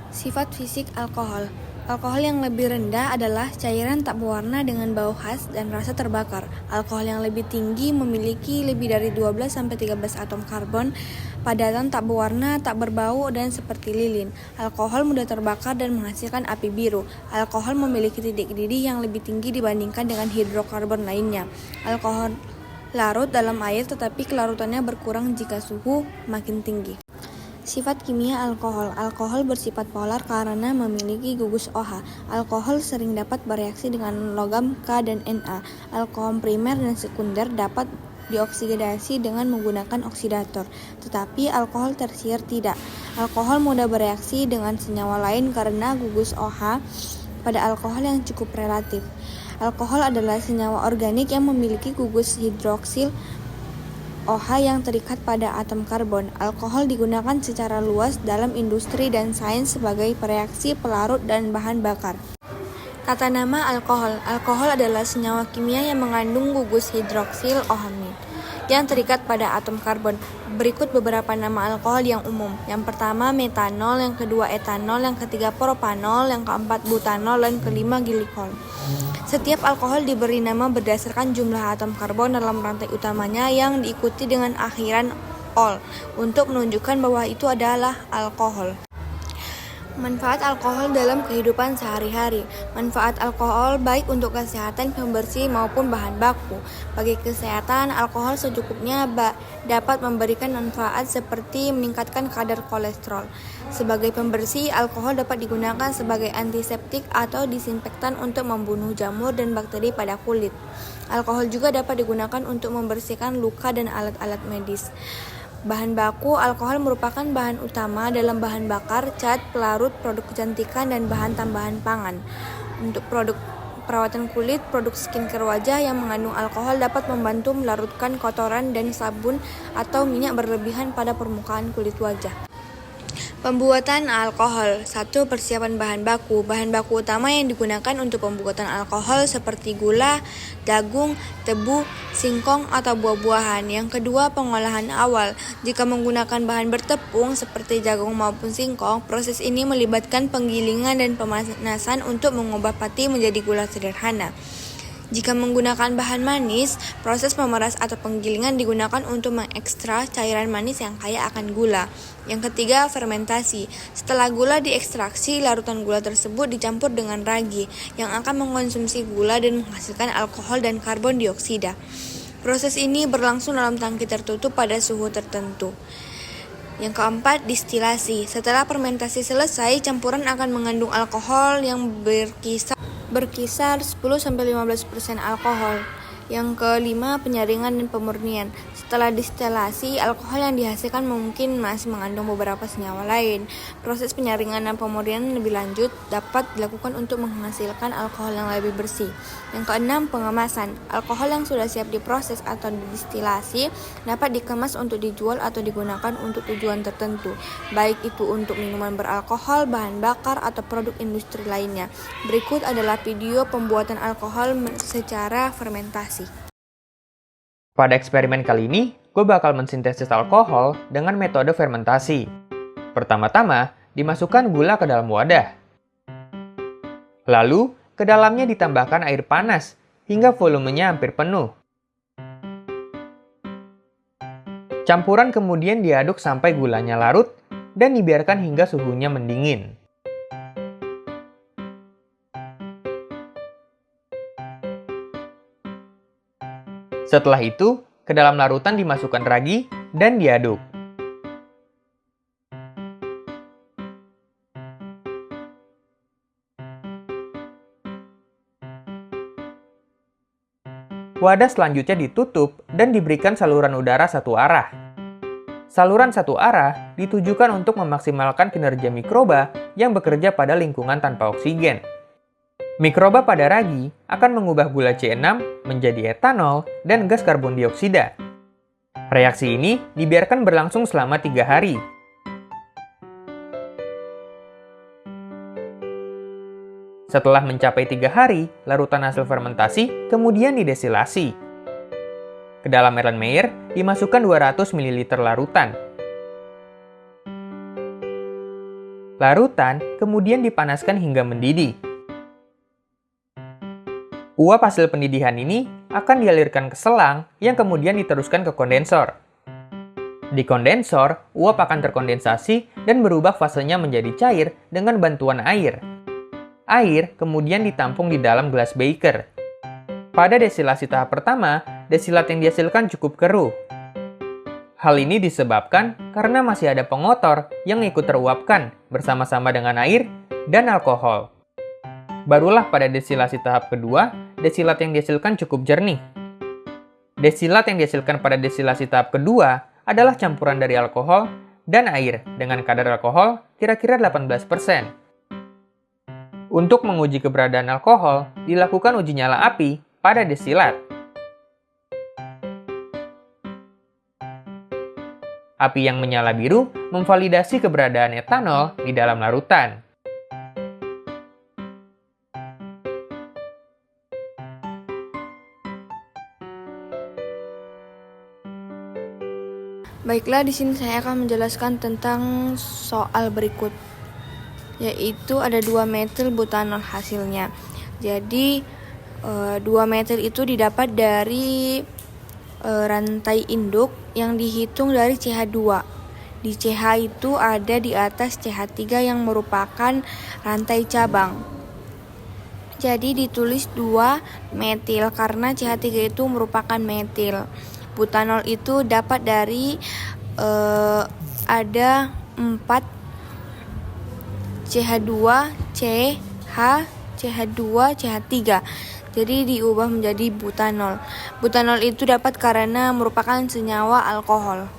Sifat fisik alkohol. Alkohol yang lebih rendah adalah cairan tak berwarna dengan bau khas dan rasa terbakar. Alkohol yang lebih tinggi memiliki lebih dari 12-13 atom karbon, padatan tak berwarna, tak berbau, dan seperti lilin. Alkohol mudah terbakar dan menghasilkan api biru. Alkohol memiliki titik didih yang lebih tinggi dibandingkan dengan hidrokarbon lainnya. Alkohol larut dalam air tetapi kelarutannya berkurang jika suhu makin tinggi. Sifat kimia alkohol. Alkohol bersifat polar karena memiliki gugus OH. Alkohol sering dapat bereaksi dengan logam K dan Na. Alkohol primer dan sekunder dapat dioksidasi dengan menggunakan oksidator, tetapi alkohol tersier tidak. Alkohol mudah bereaksi dengan senyawa lain karena gugus OH pada alkohol yang cukup relatif. Alkohol adalah senyawa organik yang memiliki gugus hidroksil OH yang terikat pada atom karbon. Alkohol digunakan secara luas dalam industri dan sains sebagai pereaksi pelarut dan bahan bakar. Kata nama alkohol. Alkohol adalah senyawa kimia yang mengandung gugus hidroksil OH yang terikat pada atom karbon. Berikut beberapa nama alkohol yang umum. Yang pertama metanol, yang kedua etanol, yang ketiga propanol, yang keempat butanol, dan kelima glikol. Setiap alkohol diberi nama berdasarkan jumlah atom karbon dalam rantai utamanya yang diikuti dengan akhiran -ol untuk menunjukkan bahwa itu adalah alkohol. Manfaat alkohol dalam kehidupan sehari-hari. Manfaat alkohol baik untuk kesehatan pembersih maupun bahan baku. Bagi kesehatan, alkohol secukupnya dapat memberikan manfaat seperti meningkatkan kadar kolesterol. Sebagai pembersih, alkohol dapat digunakan sebagai antiseptik atau disinfektan untuk membunuh jamur dan bakteri pada kulit. Alkohol juga dapat digunakan untuk membersihkan luka dan alat-alat medis. Bahan baku alkohol merupakan bahan utama dalam bahan bakar, cat, pelarut, produk kecantikan, dan bahan tambahan pangan. Untuk produk perawatan kulit, produk skincare wajah yang mengandung alkohol dapat membantu melarutkan kotoran dan sabun atau minyak berlebihan pada permukaan kulit wajah. Pembuatan alkohol. 1. Persiapan bahan baku. Bahan baku utama yang digunakan untuk pembuatan alkohol seperti gula, jagung, tebu, singkong, atau buah-buahan. Yang kedua, pengolahan awal. Jika menggunakan bahan bertepung seperti jagung maupun singkong, proses ini melibatkan penggilingan dan pemanasan untuk mengubah pati menjadi gula sederhana. Jika menggunakan bahan manis, proses memeras atau penggilingan digunakan untuk mengekstra cairan manis yang kaya akan gula. Yang ketiga, fermentasi. Setelah gula diekstraksi, larutan gula tersebut dicampur dengan ragi yang akan mengkonsumsi gula dan menghasilkan alkohol dan karbon dioksida. Proses ini berlangsung dalam tangki tertutup pada suhu tertentu. Yang keempat, distilasi. Setelah fermentasi selesai, campuran akan mengandung alkohol yang berkisar 10-15% alkohol. Yang kelima, penyaringan dan pemurnian. Setelah distilasi, alkohol yang dihasilkan mungkin masih mengandung beberapa senyawa lain. Proses penyaringan dan pemurnian lebih lanjut dapat dilakukan untuk menghasilkan alkohol yang lebih bersih. Yang keenam, pengemasan. Alkohol yang sudah siap diproses atau didistilasi dapat dikemas untuk dijual atau digunakan untuk tujuan tertentu, baik itu untuk minuman beralkohol, bahan bakar, atau produk industri lainnya. Berikut adalah video pembuatan alkohol secara fermentasi. Pada eksperimen kali ini, gue bakal mensintesis alkohol dengan metode fermentasi. Pertama-tama, dimasukkan gula ke dalam wadah. Lalu, ke dalamnya ditambahkan air panas hingga volumenya hampir penuh. Campuran kemudian diaduk sampai gulanya larut dan dibiarkan hingga suhunya mendingin. Setelah itu, ke dalam larutan dimasukkan ragi dan diaduk. Wadah selanjutnya ditutup dan diberikan saluran udara satu arah. Saluran satu arah ditujukan untuk memaksimalkan kinerja mikroba yang bekerja pada lingkungan tanpa oksigen. Mikroba pada ragi akan mengubah gula C6 menjadi etanol dan gas karbon dioksida. Reaksi ini dibiarkan berlangsung selama 3 hari. Setelah mencapai 3 hari, larutan hasil fermentasi kemudian didestilasi. Ke dalam Erlenmeyer dimasukkan 200 ml larutan. Larutan kemudian dipanaskan hingga mendidih. Uap hasil pendidihan ini akan dialirkan ke selang yang kemudian diteruskan ke kondensor. Di kondensor, uap akan terkondensasi dan berubah fasenya menjadi cair dengan bantuan air. Air kemudian ditampung di dalam gelas beaker. Pada destilasi tahap pertama, destilat yang dihasilkan cukup keruh. Hal ini disebabkan karena masih ada pengotor yang ikut teruapkan bersama-sama dengan air dan alkohol. Barulah pada destilasi tahap kedua, destilat yang dihasilkan cukup jernih. Destilat yang dihasilkan pada destilasi tahap kedua adalah campuran dari alkohol dan air dengan kadar alkohol kira-kira 18%. Untuk menguji keberadaan alkohol, dilakukan uji nyala api pada destilat. Api yang menyala biru memvalidasi keberadaan etanol di dalam larutan. Baiklah, di sini saya akan menjelaskan tentang soal berikut, yaitu ada 2-metil butanol hasilnya. Jadi 2-metil itu didapat dari rantai induk yang dihitung dari CH2. Di CH itu ada di atas CH3 yang merupakan rantai cabang. Jadi ditulis 2-metil karena CH3 itu merupakan metil. Butanol itu dapat dari ada 4 CH2, CH, CH2, CH3. Jadi diubah menjadi butanol. Butanol itu dapat karena merupakan senyawa alkohol.